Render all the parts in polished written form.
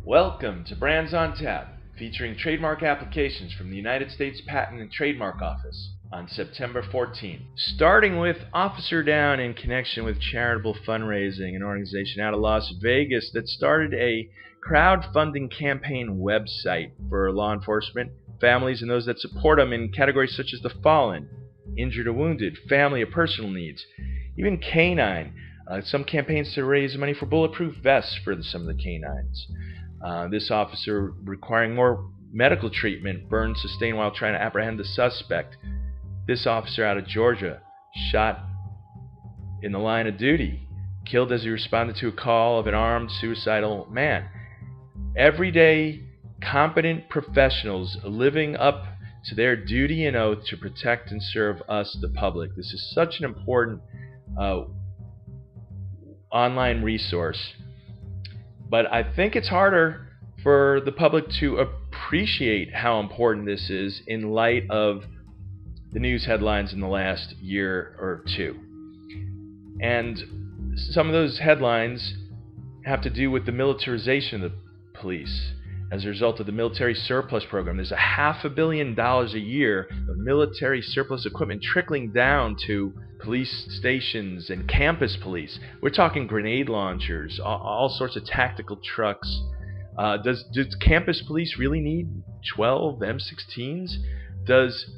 Welcome to Brands on Tap, featuring trademark applications from the United States Patent and Trademark Office on September 14th. Starting with Officer Down in connection with charitable fundraising, an organization out of Las Vegas that started a crowdfunding campaign website for law enforcement, families, and those that support them in categories such as the fallen, injured or wounded, family or personal needs, even canine. Some campaigns to raise money for bulletproof vests for some of the canines. This officer requiring more medical treatment, burns sustained while trying to apprehend the suspect. This officer out of Georgia, shot in the line of duty, killed as he responded to a call of an armed suicidal man. Everyday, competent professionals living up to their duty and oath to protect and serve us, the public. This is such an important online resource. But I think it's harder for the public to appreciate how important this is in light of the news headlines in the last year or two. And some of those headlines have to do with the militarization of the police as a result of the military surplus program. There's $500 million a year of military surplus equipment trickling down to police stations and campus police. We're talking grenade launchers, all sorts of tactical trucks. Does campus police really need 12 M16s? Does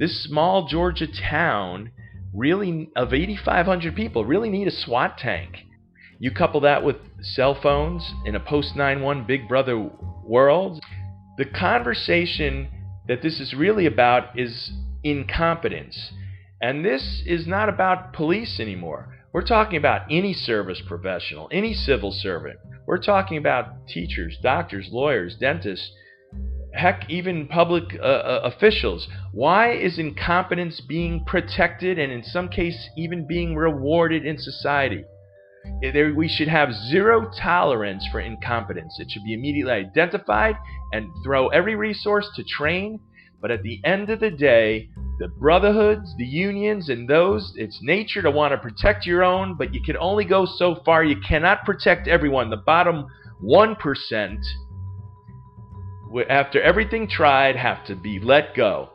this small Georgia town really, of 8,500 people, really need a SWAT tank? You couple that with cell phones in a post 9/11 Big Brother world. The conversation that this is really about is incompetence. And this is not about police anymore. We're talking about any service professional, any civil servant. We're talking about teachers, doctors, lawyers, dentists, heck, even public officials. Why is incompetence being protected and in some cases even being rewarded in society? We should have zero tolerance for incompetence. It should be immediately identified and throw every resource to train. But at the end of the day, the brotherhoods, the unions, and those, it's nature to want to protect your own, but you can only go so far. You cannot protect everyone. The bottom 1%, after everything tried, have to be let go.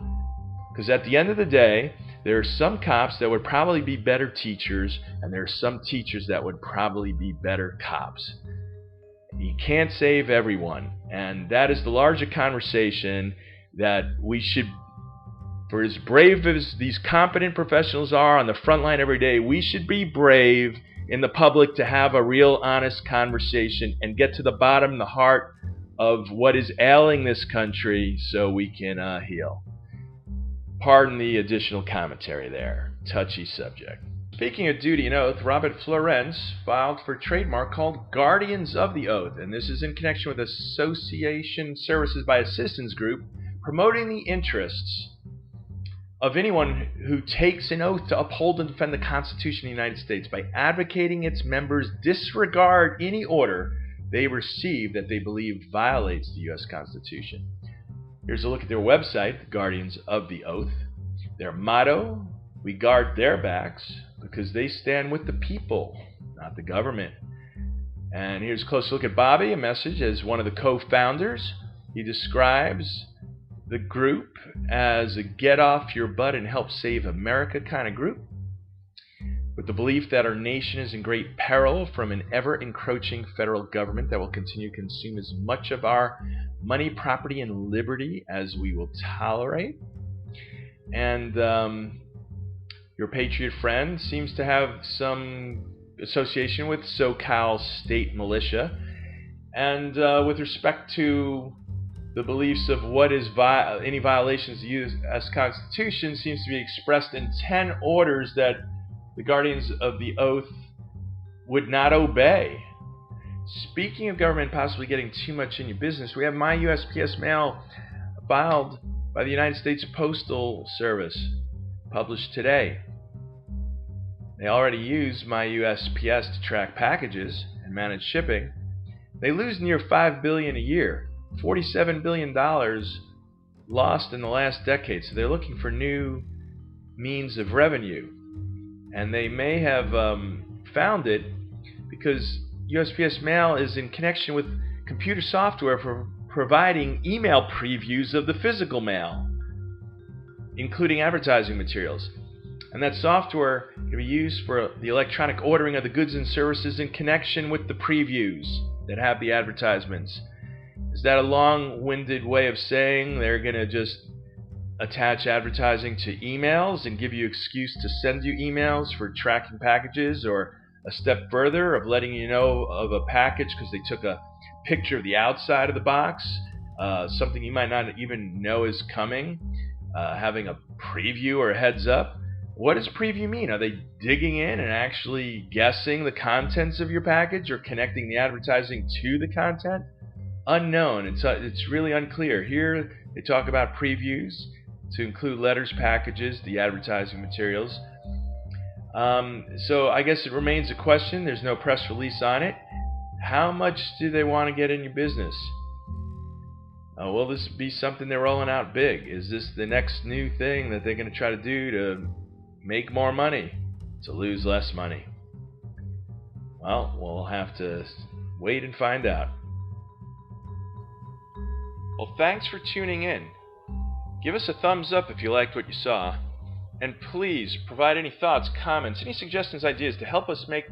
Because at the end of the day, there are some cops that would probably be better teachers, and there are some teachers that would probably be better cops. You can't save everyone, and that is the larger conversation that we should, for as brave as these competent professionals are on the front line every day, we should be brave in the public to have a real honest conversation and get to the bottom, the heart of what is ailing this country so we can heal. Pardon the additional commentary there. Touchy subject. Speaking of duty and oath, Robert Florence filed for trademark called Guardians of the Oath, and this is in connection with Association Services by Assistance Group, promoting the interests of anyone who takes an oath to uphold and defend the Constitution of the United States by advocating its members disregard any order they receive that they believe violates the U.S. Constitution. Here's a look at their website, the Guardians of the Oath. Their motto: we guard their backs because they stand with the people, not the government. And here's a close look at Bobby, a message as one of the co-founders. He describes the group as a get off your butt and help save America kind of group, with the belief that our nation is in great peril from an ever-encroaching federal government that will continue to consume as much of our money, property, and liberty as we will tolerate. And your patriot friend seems to have some association with SoCal state militia. And with respect to the beliefs of what is any violations of the U.S. Constitution, seems to be expressed in 10 orders that the Guardians of the Oath would not obey. Speaking of government possibly getting too much in your business, we have My USPS Mail filed by the United States Postal Service, published today. They already use My USPS to track packages and manage shipping. They lose near $5 billion a year, $47 billion lost in the last decade. So they're looking for new means of revenue. And they may have found it because USPS Mail is in connection with computer software for providing email previews of the physical mail, including advertising materials. And that software can be used for the electronic ordering of the goods and services in connection with the previews that have the advertisements. Is that a long-winded way of saying they're going to just attach advertising to emails and give you an excuse to send you emails for tracking packages, or a step further of letting you know of a package because they took a picture of the outside of the box, something you might not even know is coming, having a preview or a heads up? What does preview mean? Are they digging in and actually guessing the contents of your package or connecting the advertising to the content? Unknown. It's really unclear. Here they talk about previews to include letters, packages, the advertising materials. So I guess it remains a question. There's no press release on it. How much do they want to get in your business? Will this be something they're rolling out big? Is this the next new thing that they're going to try to do to make more money, to lose less money? Well, we'll have to wait and find out. Well, thanks for tuning in. Give us a thumbs up if you liked what you saw. And please provide any thoughts, comments, any suggestions, ideas to help us make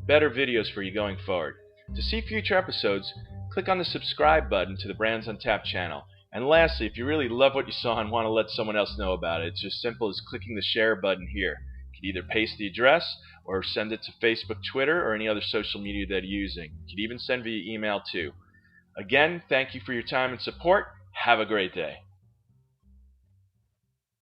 better videos for you going forward. To see future episodes, click on the subscribe button to the Brands on Tap channel. And lastly, if you really love what you saw and want to let someone else know about it, it's as simple as clicking the share button here. You can either paste the address or send it to Facebook, Twitter, or any other social media that you're using. You can even send via email too. Again, thank you for your time and support. Have a great day.